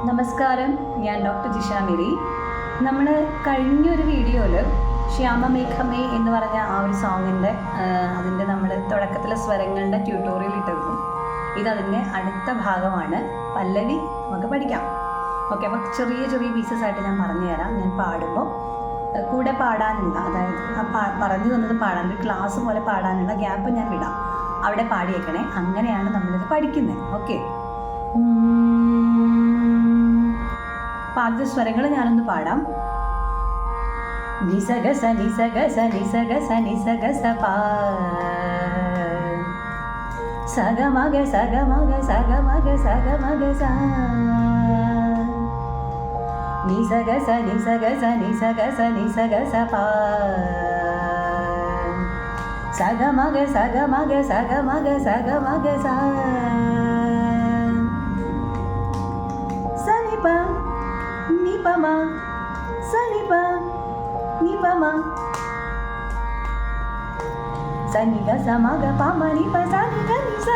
നമസ്കാരം, ഞാൻ doctor Jisha Mary. നമ്മൾ കഴിഞ്ഞൊരു വീഡിയോയിൽ ശ്യാമമേഘമേ എന്ന് പറഞ്ഞ ആ ഒരു സോങ്ങിൻ്റെ അതിൻ്റെ നമ്മൾ തുടക്കത്തിലെ സ്വരങ്ങളുടെ ട്യൂട്ടോറിയൽ ഇട്ടിരുന്നു. ഇതതിൻ്റെ അടുത്ത ഭാഗമാണ്. പല്ലവി നമുക്ക് പഠിക്കാം. ഓക്കെ, അപ്പോൾ ചെറിയ ചെറിയ പീസസ് ആയിട്ട് ഞാൻ പറഞ്ഞു തരാം. ഞാൻ പാടുമ്പോൾ കൂടെ പാടാനുള്ള, അതായത് പറഞ്ഞു തന്നത് പാടാനുള്ള ക്ലാസ് പോലെ പാടാനുള്ള ഗ്യാപ്പ് ഞാൻ വിടാം. അവിടെ പാടിയേക്കണേ. അങ്ങനെയാണ് നമ്മളിത് പഠിക്കുന്നത്. ഓക്കെ, ആദ്യ സ്വരങ്ങൾ ഞാനൊന്ന് പാടാം. നിസഗ സ നിസഗ സ നിസഗ സ നിസഗ സ പാ സഗ മഗ സഗ മഗ സഗ മഗ സഗ മഗ സ നിസഗ സ നിസഗ സ നിസഗ സ നിസഗ സ പാ സഗ മഗ സഗ മഗ സഗ മഗ സഗ മഗ സ സനിപ നിപമ സനിപ നിപമ സനിഗ സമഗ പമ നിപ സനിഗ നിസ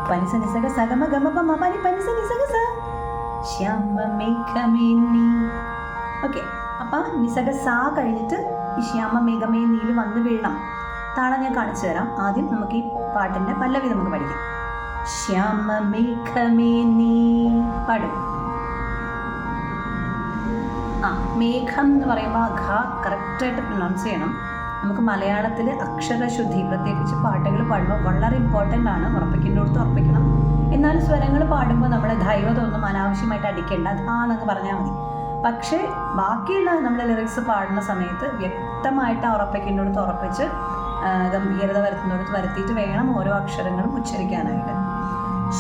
പനിസ നിസഗ സഗമ ഗമ പമ പനി പനിസ നിസഗ സ ശ്യാമമേഘമേനി. ഓക്കെ, അപ്പം നിസഗ സാ കഴിഞ്ഞിട്ട് ഈ ശ്യാമമേഘമേനിയിൽ വന്ന് വീഴണം. താളം ഞാൻ കാണിച്ചു തരാം. ആദ്യം നമുക്ക് ഈ പാട്ടിൻ്റെ പല്ലവി നമുക്ക് പഠിക്കാം. ശ്യാമമേഘമേനി പാടും. മേഘം എന്ന് പറയുമ്പോൾ ഘ കറക്റ്റായിട്ട് പ്രൊനൗൺസ് ചെയ്യണം. നമുക്ക് മലയാളത്തിൽ അക്ഷരശുദ്ധി, പ്രത്യേകിച്ച് പാട്ടുകൾ പാടുമ്പോൾ വളരെ ഇമ്പോർട്ടൻ്റ് ആണ്. ഉറപ്പിക്കേണ്ടടുത്ത് ഉറപ്പിക്കണം. എന്നാലും സ്വരങ്ങൾ പാടുമ്പോൾ നമ്മൾ ധൈവതൊന്നും അനാവശ്യമായിട്ട് അടിക്കേണ്ട, എന്നൊക്കെ പറഞ്ഞാൽ മതി. പക്ഷേ ബാക്കിയുള്ള നമ്മൾ ലിറിക്സ് പാടുന്ന സമയത്ത് വ്യക്തമായിട്ട് ഉറപ്പിക്കേണ്ടടുത്ത് ഉറപ്പിച്ച് ഗംഭീരത വരുത്തുന്നിടത്ത് വരുത്തിയിട്ട് വേണം ഓരോ അക്ഷരങ്ങളും ഉച്ചരിക്കാനായിട്ട്.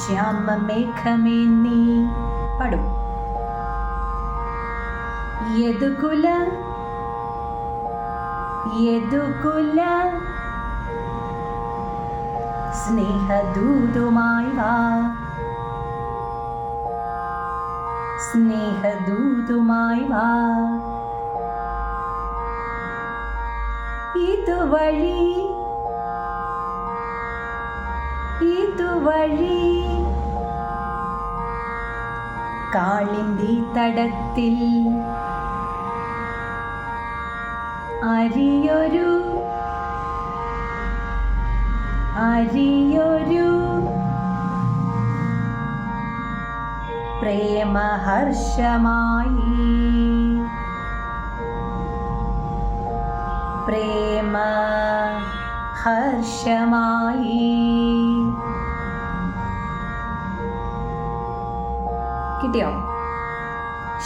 ശ്യാമമേഘമേനി പാടും. യദുകുല യദുകുല സ്നേഹദൂതുമായി വാ സ്നേഹദൂതുമായി വാ ഇതുവഴി ഇതുവഴി കാളിന്തി തടത്തിൽ അരിയൊരു അരിയൊരു പ്രേമഹർഷമായി പ്രേമഹർഷമായി. കിട്ടിയോ?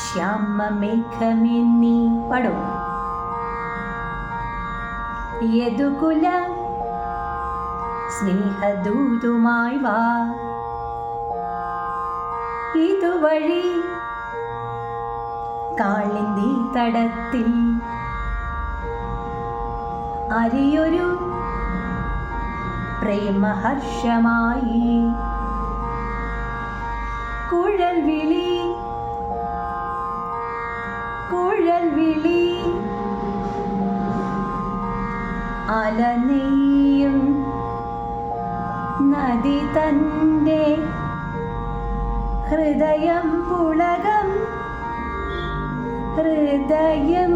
ശ്യാമമേഘമേനി പാടും. യദുകുല സ്നേഹദൂതുമായി വാ ഇതുവഴി കാളിന്തി തടത്തിൽ അരിയൊരു പ്രേമഹർഷമായി. കുഴൽ വിളി കുഴൽ വിളി അലനെയ്യും നദി തന്റെ ഹൃദയം പുളകം ഹൃദയം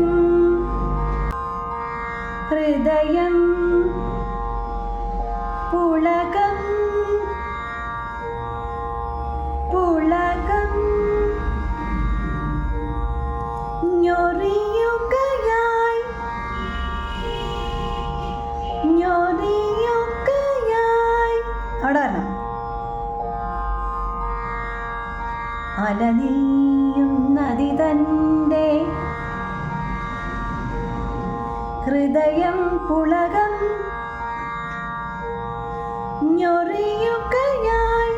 ഹൃദയം പുളകം പുളകം ഞൊറിയുകയായി ഞൊറിയുകയായി. അവിടെ വരണം. അലനെയ്യും നദി തന്റെ ഹൃദയം പുളകം ഞൊറിയുകയായി.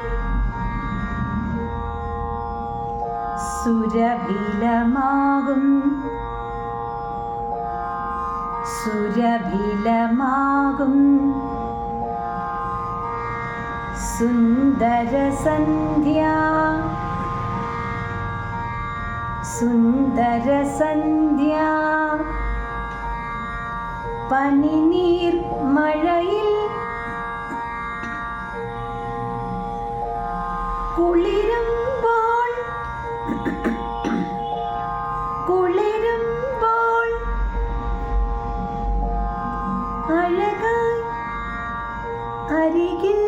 സുരഭിലമാകും സുരഭിലമാകും സുന്ദര സന്ധ്യ സുന്ദര സന്ധ്യ പനിനീർ മഴയിൽ കുളിരുമ്പോൾ കുളിരുമ്പോൾ അഴകായി അരികിൽ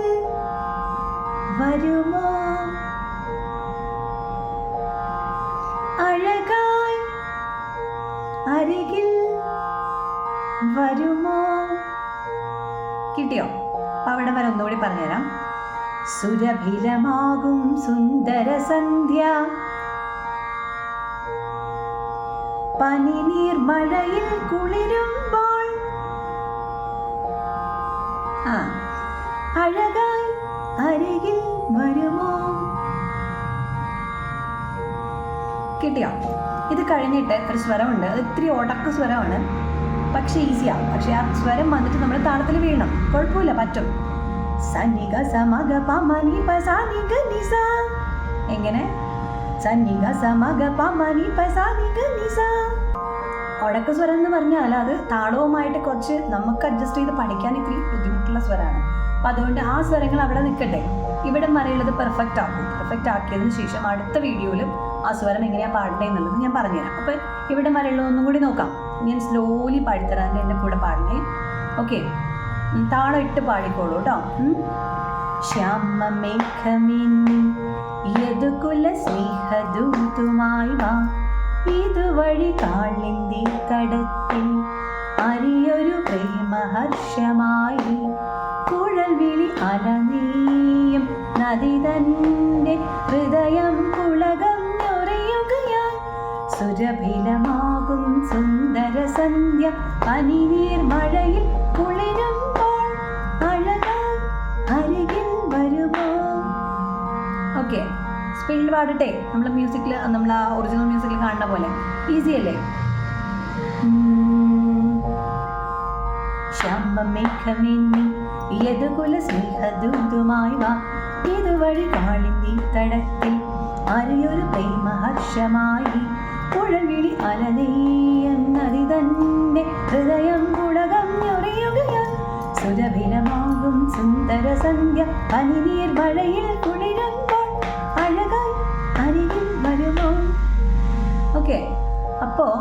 വരുമോ, അഴകായി അരികിൽ വരുമോ. കിട്ടിയോ? അപ്പം അവിടെ വരെ ഒന്നുകൂടി പറഞ്ഞുതരാം. സുരഭിലമാകും സുന്ദര സന്ധ്യ, പനിനീർ മഴയിൽ കുളിരുമ്പോൾ അഴകായി അരികിൽ വരുമോ. കിട്ടിയോ? ഇത് കഴിഞ്ഞിട്ട് ഒരു സ്വരമുണ്ട്, അത് ഇത്തിരി ഉടക്ക സ്വരമാണ്, പക്ഷെ ഈസിയാണ്. പക്ഷെ ആ സ്വരം വന്നിട്ട് നമ്മൾ താളത്തിൽ വീഴണം, കുഴപ്പമില്ല, പറ്റും. സനിക സമഗ പമനി പസാനിക നിസ. എങ്ങനെ? സനിക സമഗ പമനി പസാനിക നിസ. ഉടക്ക സ്വരം എന്ന് പറഞ്ഞാൽ അത് താളവുമായിട്ട് കുറച്ച് നമുക്ക് അഡ്ജസ്റ്റ് ചെയ്ത് പഠിക്കാൻ ഇത്തിരി ബുദ്ധിമുട്ടുള്ള സ്വരമാണ്. അപ്പം അതുകൊണ്ട് ആ സ്വരങ്ങൾ അവിടെ നിൽക്കട്ടെ. ഇവിടെ വരെയുള്ളത് പെർഫെക്റ്റ് ആക്കും. പെർഫെക്റ്റ് ആക്കിയതിന് ശേഷം അടുത്ത വീഡിയോയിൽ ആ സ്വരം എങ്ങനെയാണ് പാടേണ്ടത് എന്നുള്ളത് ഞാൻ പറഞ്ഞുതരാം. അപ്പം ഇവിടെ വരെയുള്ളത് ഒന്നും കൂടി നോക്കാം. ഞാൻ സ്ലോലി പാടിത്തരാൻ എൻ്റെ കൂടെ പാടണേ. ഓക്കെ, താളം ഇട്ട് പാടിക്കോളൂ കേട്ടോ. ശ്യാമ മേഘമിന്നി യദുകുല സ്നേഹദൂതുമായി വാ, ഇതുവഴി കാളിന്തി തടത്തിൽ അരിയൊരു പ്രേമഹർഷമായി, കുഴൽ വിളി അലനീയം നദി തന്റെ ഹൃദയം പുളകം ഞൊറിയുകയായി, സുരഭിലമാകും സുന്ദര സന്ധ്യ പനിനീർ മഴയിൽ കുളിരുമ്പോൾ അഴകായി അരികിൽ വരുമോ. ഓക്കെ, സ്പീഡിൽ പാടട്ടെ. നമ്മൾ മ്യൂസിക്കിൽ, നമ്മൾ ആ ഒറിജിനൽ മ്യൂസിക്കിൽ കാണുന്ന പോലെ ഈസി അല്ലേ. ശ്യാമമേഘമിന്നി യദുകുല സ്നേഹദൂതുമായി വാ, ഇതുവഴി കാളിന്തി തടത്തിൽ അരിയൊരു പ്രേമഹർഷമായി, കുഴൽ വിളി അലനീയം നദി തന്റെ ഹൃദയം പുളകം ഞൊറിയുകയായി, സുരഭിലമാകും സുന്ദര സന്ധ്യ പനിനീർ മഴയിൽ കുളിരുമ്പോൾ അഴകായി അരികിൽ വരുമോ. ഓക്കെ, അപ്പോൾ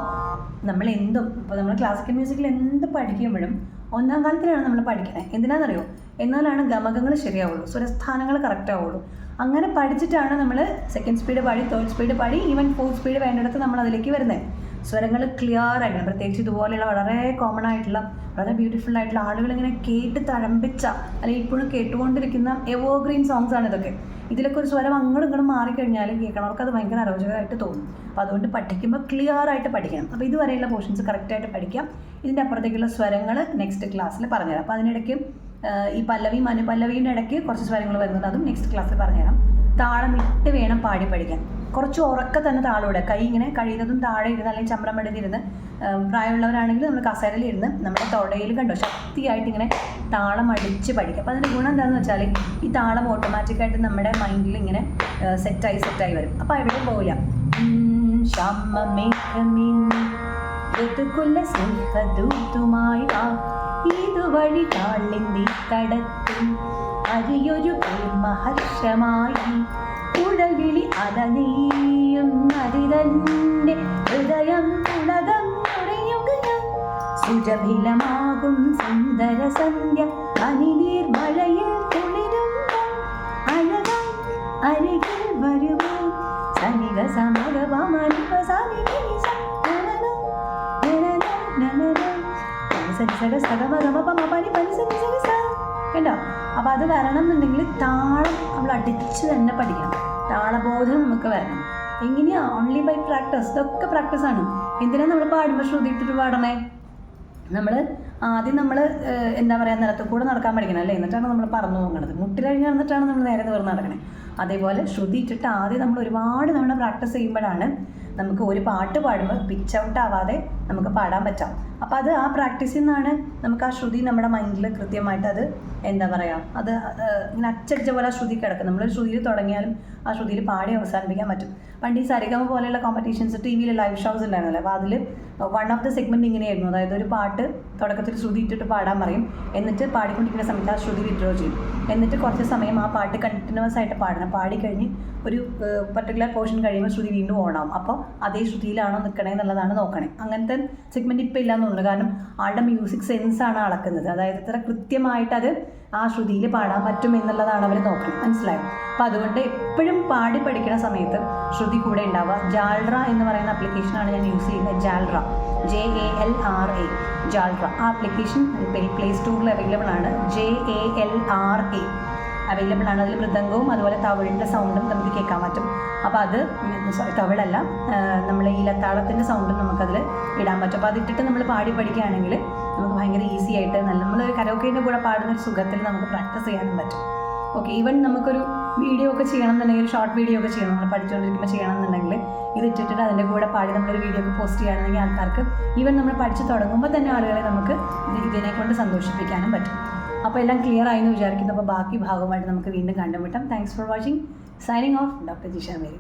നമ്മൾ ക്ലാസിക്കൽ മ്യൂസിക്കിൽ എന്ത് പഠിക്കുമ്പോഴും ഒന്നാം കാലത്തിലാണ് നമ്മൾ പഠിക്കുന്നത്. എന്തിനാണെന്നറിയോ? എന്നാലാണ് ഗമകങ്ങൾ ശരിയാവുള്ളൂ, സ്വരസ്ഥാനങ്ങൾ കറക്റ്റ് ആവുള്ളൂ. അങ്ങനെ പഠിച്ചിട്ടാണ് നമ്മൾ സെക്കൻഡ് സ്പീഡ് പാടി, തേർഡ് സ്പീഡ് പാടി, ഈവൻ ഫോർത്ത് സ്പീഡ് വേണ്ടിടത്ത് നമ്മൾ അതിലേക്ക് വരുന്നത്. സ്വരങ്ങൾ ക്ലിയർ ആയിട്ട്, പ്രത്യേകിച്ച് ഇതുപോലെയുള്ള വളരെ കോമൺ ആയിട്ടുള്ള, വളരെ ബ്യൂട്ടിഫുൾ ആയിട്ടുള്ള, ആളുകൾ ഇങ്ങനെ കേട്ട് തഴമ്പിച്ച അല്ലെങ്കിൽ ഇപ്പോഴും കേട്ടുകൊണ്ടിരിക്കുന്ന എവർഗ്രീൻ സോങ്സ് ആണ് ഇതൊക്കെ. ഇതിലൊക്കെ ഒരു സ്വരം അങ്ങോട്ടും ഇങ്ങോട്ടും മാറിക്കഴിഞ്ഞാൽ കേൾക്കണവർക്ക് അത് ഭയങ്കര അരോചകമായിട്ട് തോന്നും. അപ്പോൾ അതുകൊണ്ട് പഠിക്കുമ്പോൾ ക്ലിയർ ആയിട്ട് പഠിക്കണം. അപ്പോൾ ഇതുവരെയുള്ള പോർഷൻസ് കറക്റ്റായിട്ട് പഠിക്കാം. ഇതിൻ്റെ അപ്പുറത്തേക്കുള്ള സ്വരങ്ങൾ നെക്സ്റ്റ് ക്ലാസ്സിൽ പറഞ്ഞുതരാം. അപ്പോൾ അതിനിടയ്ക്ക് ഈ പല്ലവിയും അനുപല്ലവിയുടെ ഇടയ്ക്ക് കുറച്ച് സ്വരങ്ങൾ വരുന്നത്, അതും നെക്സ്റ്റ് ക്ലാസ്സിൽ പറഞ്ഞുതരാം. താളം ഇട്ട് വേണം പാടി പഠിക്കാൻ. കുറച്ച് ഉറക്കെ തന്നെ താളോടെ, കൈ ഇങ്ങനെ കഴിയുന്നതും താഴെ ഇരുന്ന് അല്ലെങ്കിൽ ചമ്രം മെടുത്തിരുന്ന്, പ്രായമുള്ളവരാണെങ്കിൽ നമ്മൾ കസേരയിൽ ഇരുന്ന് നമ്മുടെ തൊടയിൽ കണ്ടോ ശക്തിയായിട്ട് ഇങ്ങനെ താളം അടിച്ച് പഠിക്കുക. അപ്പോൾ അതിൻ്റെ ഗുണം എന്താണെന്ന് വെച്ചാൽ ഈ താളം ഓട്ടോമാറ്റിക്കായിട്ട് നമ്മുടെ മൈൻഡിൽ ഇങ്ങനെ സെറ്റായി വരും. അപ്പോൾ എവിടെയും പോവില്ല. സ്നേഹദൂതുമായി വാ, ഇതുവഴി കാളിന്തി തടത്തിൽ അരിയൊരു പ്രേമഹർഷമായി, കുഴൽ വിളി അലനീയും നദി തന്റെ ഹൃദയം പുളകം ഞൊറിയുകയായി, സുരഭിലമാകും സുന്ദര സന്ധ്യ പനിനീർ മഴയിൽ കുളിരുമ്പോൾ അഴകായി അരികിൽ വരുമോ. സനിക സമഗ പമനി പസാനിക നിസ കണ്ടോ. അപ്പോൾ അത് വരണം എന്നുണ്ടെങ്കിൽ താളം നമ്മൾ അടിച്ച് തന്നെ പഠിക്കണം. താളബോധം നമുക്ക് വരണം. എങ്ങനെയാ? Only by practice. ഇതൊക്കെ പ്രാക്ടീസാണ്. എന്തിനാണ് നമ്മൾ പാടുമ്പോൾ ശ്രുതിയിട്ടിട്ട് പാടണേ? ആദ്യം നമ്മൾ എന്താ പറയുക, നിലത്ത് കൂടെ നടക്കാൻ പഠിക്കണം അല്ലേ? എന്നിട്ടാണ് നമ്മൾ പറന്നു പോകുന്നത്. മുട്ടിൽ കഴിഞ്ഞ് നടന്നിട്ടാണ് നമ്മൾ നേരെ നിവർന്ന് നടക്കണേ. അതേപോലെ ശ്രുതി ഇട്ടിട്ട് ആദ്യം നമ്മൾ ഒരുപാട് തവണ പ്രാക്ടീസ് ചെയ്യുമ്പോഴാണ് നമുക്ക് ഒരു പാട്ട് പാടുമ്പോൾ പിച്ച് ഔട്ട് ആവാതെ നമുക്ക് പാടാൻ പറ്റാം. അപ്പോൾ അത് ആ പ്രാക്ടീസിൽ നിന്നാണ് നമുക്ക് ആ ശ്രുതി നമ്മുടെ മൈൻഡിൽ കൃത്യമായിട്ട് അത് എന്താ പറയുക, അത് ഇങ്ങനെ അച്ചടിച്ച പോലെ ആ ശ്രുതി കിടക്കും. നമ്മളൊരു ശ്രുതിയിൽ തുടങ്ങിയാലും ആ ശ്രുതിയിൽ പാടി അവസാനിപ്പിക്കാൻ പറ്റും. പണ്ട് ഈ സരിഗമ പോലെയുള്ള കോമ്പറ്റീഷൻസ് ടി വിയിൽ ലൈവ് ഷോസ് ഉണ്ടായിരുന്നല്ലോ, അപ്പോൾ അതിൽ വൺ ഓഫ് ദ സെഗ്മെൻറ്റ് ഇങ്ങനെയായിരുന്നു. അതായത് ഒരു പാട്ട് തുടക്കത്തിൽ ശ്രുതി ഇട്ടിട്ട് പാടാൻ പറയും, എന്നിട്ട് പാടിക്കൊണ്ടിരിക്കുന്ന സമയത്ത് ആ ശ്രുതി വിഡ്രോ ചെയ്യും, എന്നിട്ട് കുറച്ച് സമയം ആ പാട്ട് കണ്ടിന്യൂസ് ആയിട്ട് പാടണം. പാടിക്കഴിഞ്ഞ് ഒരു പർട്ടിക്കുലർ പോർഷൻ കഴിയുമ്പോൾ ശ്രുതി വീണ്ടും ഓണാവും. അപ്പോൾ അതേ ശ്രുതിയിലാണോ നിൽക്കണേ എന്നുള്ളതാണ് നോക്കണേ. അങ്ങനത്തെ സെഗ്മെൻറ്റ് ഇപ്പോൾ ഇല്ലയെന്ന് തോന്നുന്നു. കാരണം ആളുടെ മ്യൂസിക് സെൻസാണ് അളക്കുന്നത്. അതായത് ഇത്ര കൃത്യമായിട്ട് അത് ആ ശ്രുതിയിൽ പാടാൻ പറ്റും എന്നുള്ളതാണ് അവർ നോക്കണം. മനസ്സിലായോ? അപ്പോൾ അതുകൊണ്ട് എപ്പോഴും പാടി പഠിക്കുന്ന സമയത്ത് ശ്രുതി കൂടെ ഉണ്ടാവുക. ജാൽറ എന്ന് പറയുന്ന ആപ്ലിക്കേഷനാണ് ഞാൻ യൂസ് ചെയ്യുന്നത്. ജാൽറ, JALRA, ജാൽറ. ആ ആപ്ലിക്കേഷൻ പ്ലേ സ്റ്റോറിൽ അവൈലബിൾ ആണ്. JALRA അവൈലബിൾ ആണ്. അതിൽ മൃദംഗവും അതുപോലെ തവിളിൻ്റെ സൗണ്ടും നമുക്ക് കേൾക്കാൻ പറ്റും. അപ്പോൾ അത് തവിളല്ല, നമ്മൾ ഈ ലത്താളത്തിൻ്റെ സൗണ്ടും നമുക്കതിൽ ഇടാൻ പറ്റും. അപ്പോൾ അതിട്ടിട്ട് നമ്മൾ പാടി പഠിക്കുകയാണെങ്കിൽ നമുക്ക് ഭയങ്കര ഈസി ആയിട്ട് നമ്മളൊരു കരോക്കേൻ്റെ കൂടെ പാടുന്ന ഒരു സുഖത്തിൽ നമുക്ക് പ്രാക്ടീസ് ചെയ്യാനും പറ്റും. ഓക്കെ, ഈവൻ നമുക്കൊരു വീഡിയോ ഒക്കെ ചെയ്യണം എന്നുണ്ടെങ്കിൽ, ഒരു ഷോർട്ട് വീഡിയോ ഒക്കെ ചെയ്യണം, നമ്മൾ പഠിച്ചുകൊണ്ടിരിക്കുമ്പോൾ ചെയ്യണം എന്നുണ്ടെങ്കിൽ ഇത് ഇട്ടിട്ട് അതിൻ്റെ കൂടെ പാടി നമ്മളൊരു വീഡിയോ ഒക്കെ പോസ്റ്റ് ചെയ്യുകയാണെങ്കിൽ ആൾക്കാർക്ക് ഈവൻ നമ്മൾ പഠിച്ച് തുടങ്ങുമ്പോൾ തന്നെ ആളുകളെ നമുക്ക് ഇതിനെ കൊണ്ട് സന്തോഷിപ്പിക്കാനും പറ്റും. അപ്പോൾ എല്ലാം ക്ലിയർ ആയി എന്ന് വിചാരിക്കുന്നു. അപ്പോൾ ബാക്കി ഭാഗമായിട്ട് നമുക്ക് വീണ്ടും കണ്ടുമുട്ടാം. Thanks for watching. Signing off, doctor Jisha Mary.